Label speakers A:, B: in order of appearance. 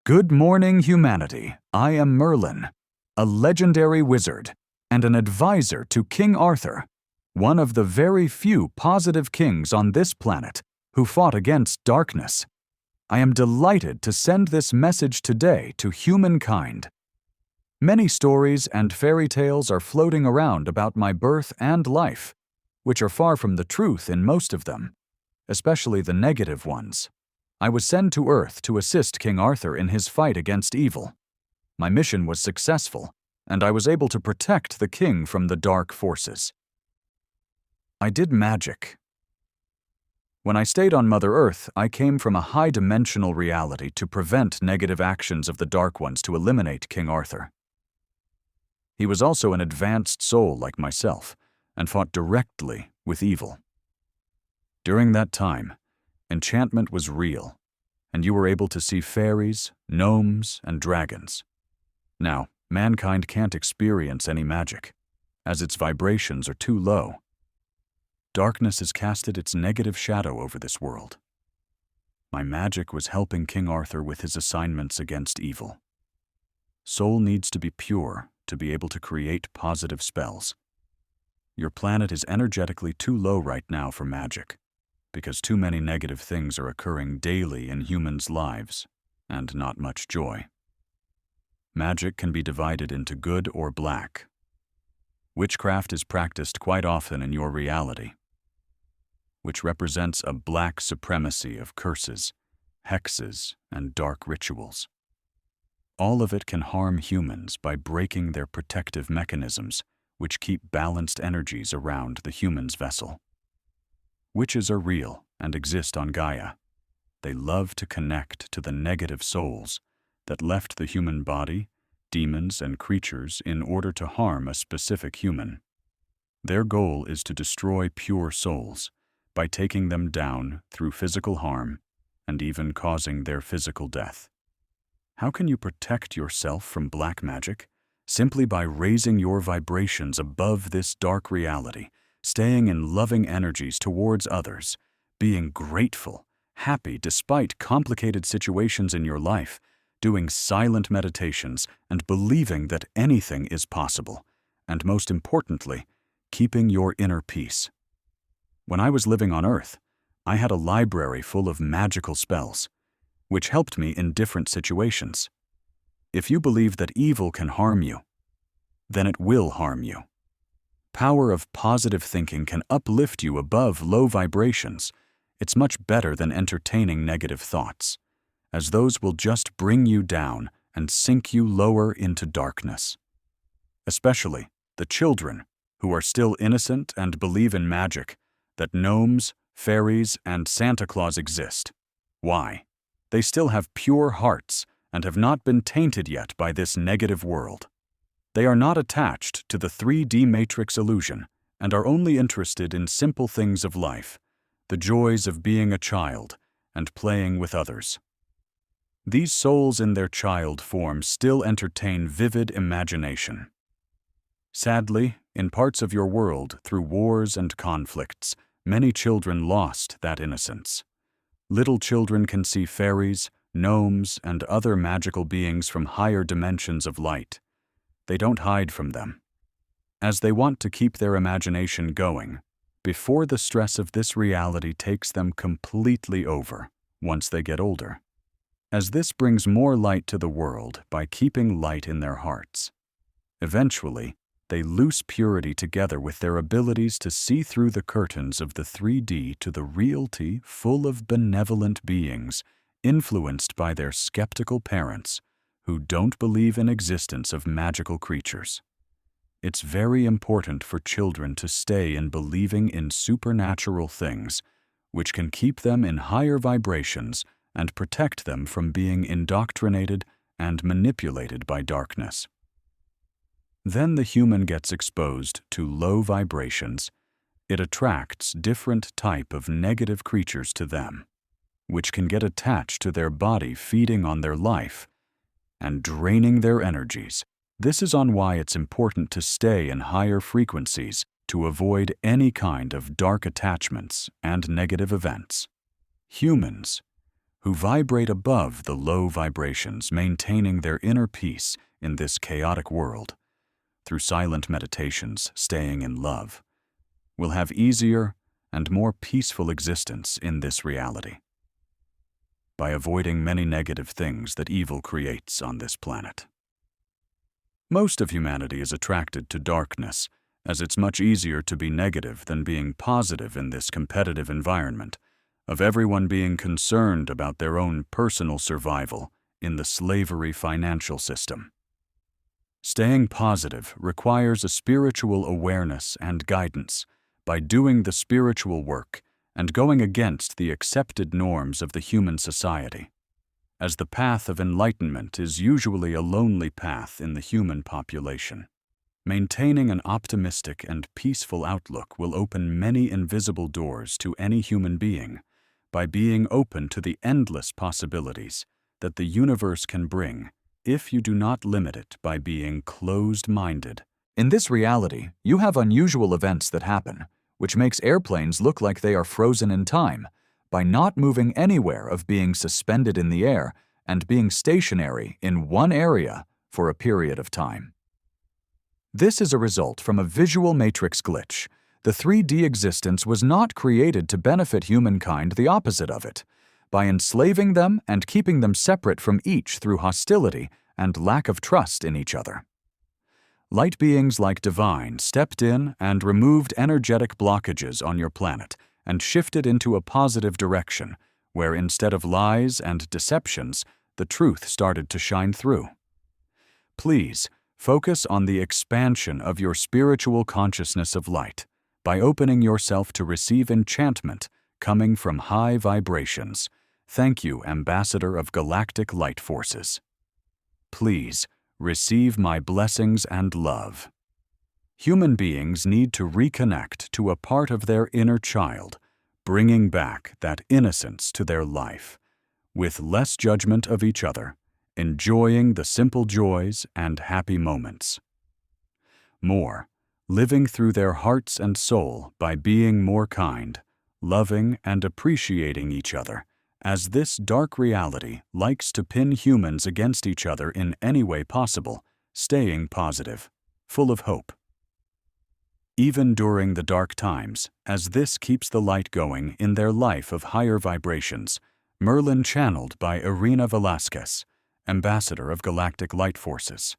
A: Good morning, humanity. I am Merlin, a legendary wizard and an advisor to King Arthur, one of the very few positive kings on this planet who fought against darkness. I am delighted to send this message today to humankind. Many stories and fairy tales are floating around about my birth and life, which are far from the truth in most of them, especially the negative ones. I was sent to Earth to assist King Arthur in his fight against evil. My mission was successful, and I was able to protect the king from the dark forces. I did magic. When I stayed on Mother Earth, I came from a high-dimensional reality to prevent negative actions of the Dark Ones to eliminate King Arthur. He was also an advanced soul like myself, and fought directly with evil. During that time, enchantment was real, and you were able to see fairies, gnomes, and dragons. Now, mankind can't experience any magic, as its vibrations are too low. Darkness has casted its negative shadow over this world. My magic was helping King Arthur with his assignments against evil. Soul needs to be pure to be able to create positive spells. Your planet is energetically too low right now for magic, because too many negative things are occurring daily in humans' lives, and not much joy. Magic can be divided into good or black. Witchcraft is practiced quite often in your reality, which represents a black supremacy of curses, hexes, and dark rituals. All of it can harm humans by breaking their protective mechanisms, which keep balanced energies around the human's vessel. Witches are real and exist on Gaia. They love to connect to the negative souls that left the human body, demons, and creatures in order to harm a specific human. Their goal is to destroy pure souls by taking them down through physical harm and even causing their physical death. How can you protect yourself from black magic? Simply by raising your vibrations above this dark reality, staying in loving energies towards others, being grateful, happy despite complicated situations in your life, doing silent meditations and believing that anything is possible, and most importantly, keeping your inner peace. When I was living on Earth, I had a library full of magical spells, which helped me in different situations. If you believe that evil can harm you, then it will harm you. Power of positive thinking can uplift you above low vibrations. It's much better than entertaining negative thoughts, as those will just bring you down and sink you lower into darkness. Especially the children who are still innocent and believe in magic, that gnomes, fairies, and Santa Claus exist. Why? They still have pure hearts and have not been tainted yet by this negative world. They are not attached to the 3D matrix illusion and are only interested in simple things of life, the joys of being a child and playing with others. These souls in their child form still entertain vivid imagination. Sadly, in parts of your world, through wars and conflicts, many children lost that innocence. Little children can see fairies, gnomes, and other magical beings from higher dimensions of light. They don't hide from them, as they want to keep their imagination going before the stress of this reality takes them completely over once they get older, as this brings more light to the world by keeping light in their hearts. Eventually, they lose purity together with their abilities to see through the curtains of the 3D to the reality full of benevolent beings influenced by their skeptical parents who don't believe in existence of magical creatures. It's very important for children to stay in believing in supernatural things, which can keep them in higher vibrations and protect them from being indoctrinated and manipulated by darkness. Then the human gets exposed to low vibrations. It attracts different type of negative creatures to them, which can get attached to their body, feeding on their life and draining their energies. This is on why it's important to stay in higher frequencies to avoid any kind of dark attachments and negative events. Humans, who vibrate above the low vibrations, maintaining their inner peace in this chaotic world, through silent meditations, staying in love, will have easier and more peaceful existence in this reality, by avoiding many negative things that evil creates on this planet. Most of humanity is attracted to darkness, as it's much easier to be negative than being positive in this competitive environment, of everyone being concerned about their own personal survival in the slavery financial system. Staying positive requires a spiritual awareness and guidance by doing the spiritual work and going against the accepted norms of the human society, as the path of enlightenment is usually a lonely path in the human population. Maintaining an optimistic and peaceful outlook will open many invisible doors to any human being by being open to the endless possibilities that the universe can bring if you do not limit it by being closed-minded. In this reality, you have unusual events that happen, which makes airplanes look like they are frozen in time by not moving anywhere, of being suspended in the air and being stationary in one area for a period of time. This is a result from a visual matrix glitch. The 3D existence was not created to benefit humankind, the opposite of it, by enslaving them and keeping them separate from each through hostility and lack of trust in each other. Light beings like Divine stepped in and removed energetic blockages on your planet and shifted into a positive direction, where instead of lies and deceptions, the truth started to shine through. Please focus on the expansion of your spiritual consciousness of light by opening yourself to receive enchantment coming from high vibrations. Thank you, Ambassador of Galactic Light Forces. Please receive my blessings and love. Human beings need to reconnect to a part of their inner child, bringing back that innocence to their life, with less judgment of each other, enjoying the simple joys and happy moments. More, living through their hearts and soul by being more kind, loving, and appreciating each other, as this dark reality likes to pin humans against each other in any way possible, staying positive, full of hope. Even during the dark times, as this keeps the light going in their life of higher vibrations, Merlin channeled by Erena Velazquez, Ambassador of Galactic Light Forces.